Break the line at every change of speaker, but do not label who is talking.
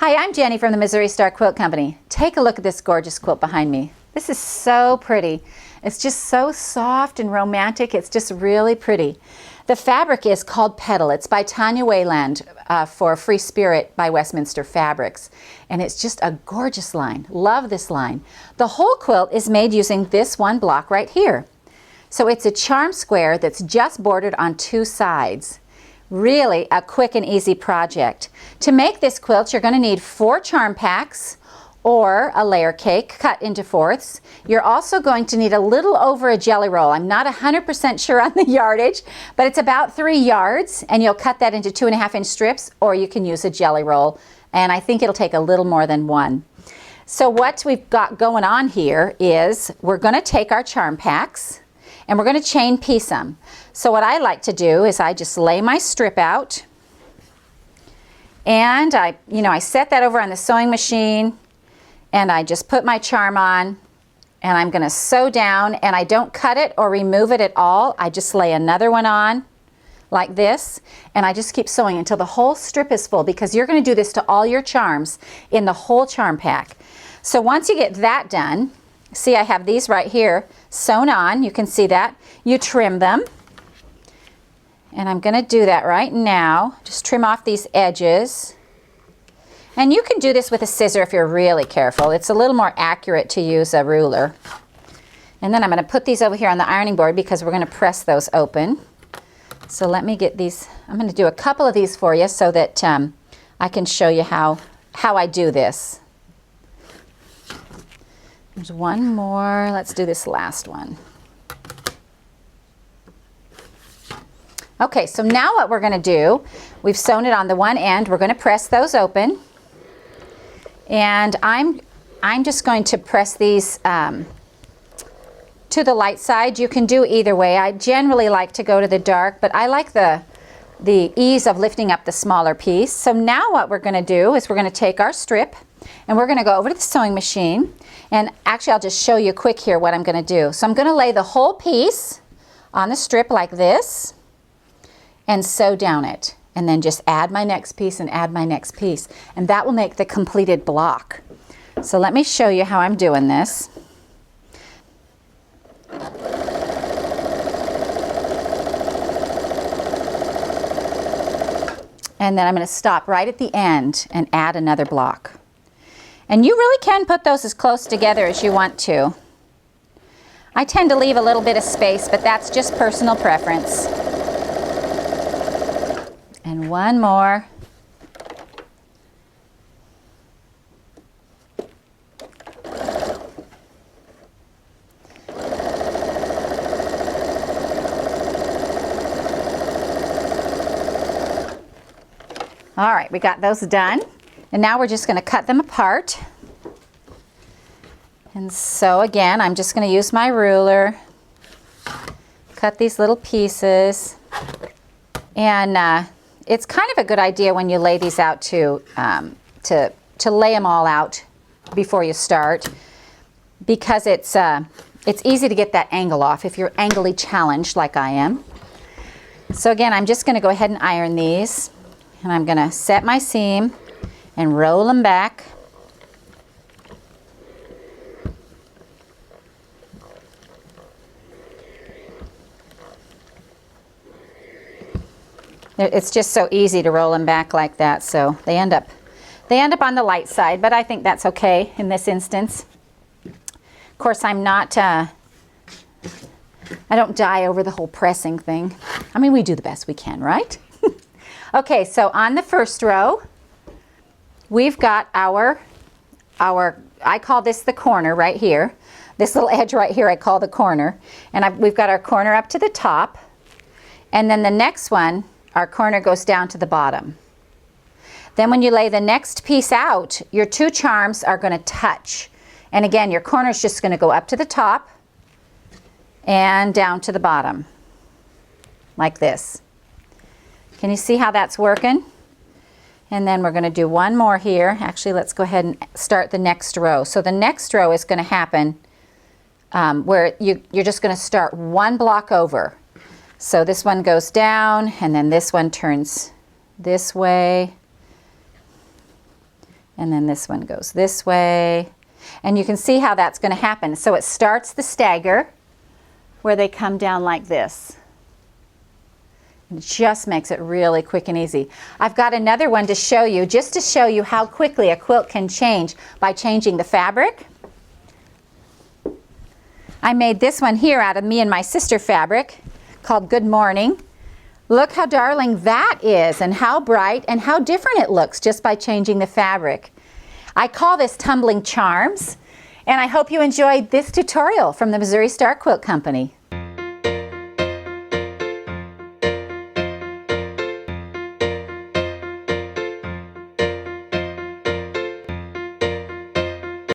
Hi, I'm Jenny from the Missouri Star Quilt Company. Take a look at this gorgeous quilt behind me. This is so pretty. It's just so soft and romantic. It's just really pretty. The fabric is called Petal. It's by Tanya Wayland for Free Spirit by Westminster Fabrics. And it's just a gorgeous line. Love this line. The whole quilt is made using this one block right here. So it's a charm square that's just bordered on two sides. Really a quick and easy project. To make this quilt, you're going to need 4 charm packs or a layer cake cut into fourths. You're also going to need a little over a jelly roll. I'm not 100% sure on the yardage, but it's about 3 yards, and you'll cut that into 2.5-inch strips, or you can use a jelly roll, and I think it'll take a little more than 1. So what we've got going on here is we're going to take our charm packs and we're going to chain piece them. So what I like to do is I just lay my strip out, and I set that over on the sewing machine, and I just put my charm on, and I'm going to sew down, and I don't cut it or remove it at all. I just lay another one on like this, and I just keep sewing until the whole strip is full, because you're going to do this to all your charms in the whole charm pack. So once you get that done, see, I have these right here sewn on. You can see that. You trim them, and I'm going to do that right now. Just trim off these edges. And you can do this with a scissor if you're really careful. It's a little more accurate to use a ruler. And then I'm going to put these over here on the ironing board because we're going to press those open. So let me get these. I'm going to do a couple of these for you so that I can show you how I do this. There's one more. Let's do this last one. Okay, so now what we're going to do, we've sewn it on the one end. We're going to press those open. And I'm just going to press these to the light side. You can do either way. I generally like to go to the dark, but I like the ease of lifting up the smaller piece. So now what we're going to do is we're going to take our strip and we're going to go over to the sewing machine. And actually, I'll just show you quick here what I'm going to do. So I'm going to lay the whole piece on the strip like this and sew down it. And then just add my next piece and add my next piece. And that will make the completed block. So let me show you how I'm doing this. And then I'm going to stop right at the end and add another block. And you really can put those as close together as you want to. I tend to leave a little bit of space, but that's just personal preference. And one more. All right, we got those done. And now we're just going to cut them apart. And so again, I'm just going to use my ruler, cut these little pieces. And it's kind of a good idea when you lay these out to lay them all out before you start, because it's easy to get that angle off if you're angly challenged like I am. So again, I'm just going to go ahead and iron these, and I'm going to set my seam and roll them back. It's just so easy to roll them back like that, so they end up on the light side, but I think that's okay in this instance. Of course, I'm not, I don't die over the whole pressing thing. I mean, we do the best we can, right? Okay, so on the first row, we've got our, I call this the corner right here. This little edge right here I call the corner. And we've got our corner up to the top. And then the next one, our corner goes down to the bottom. Then when you lay the next piece out, your 2 charms are going to touch. And again, your corner is just going to go up to the top and down to the bottom, like this. Can you see how that's working? And then we're going to do one more here. Actually, let's go ahead and start the next row. So the next row is going to happen where you're just going to start one block over. So this one goes down, and then this one turns this way, And then this one goes this way. And you can see how that's going to happen. So it starts the stagger where they come down like this. It just makes it really quick and easy. I've got another one to show you, just to show you how quickly a quilt can change by changing the fabric. I made this one here out of me and my sister fabric called Good Morning. Look how darling that is, and how bright and how different it looks just by changing the fabric. I call this Tumbling Charms, and I hope you enjoyed this tutorial from the Missouri Star Quilt Company.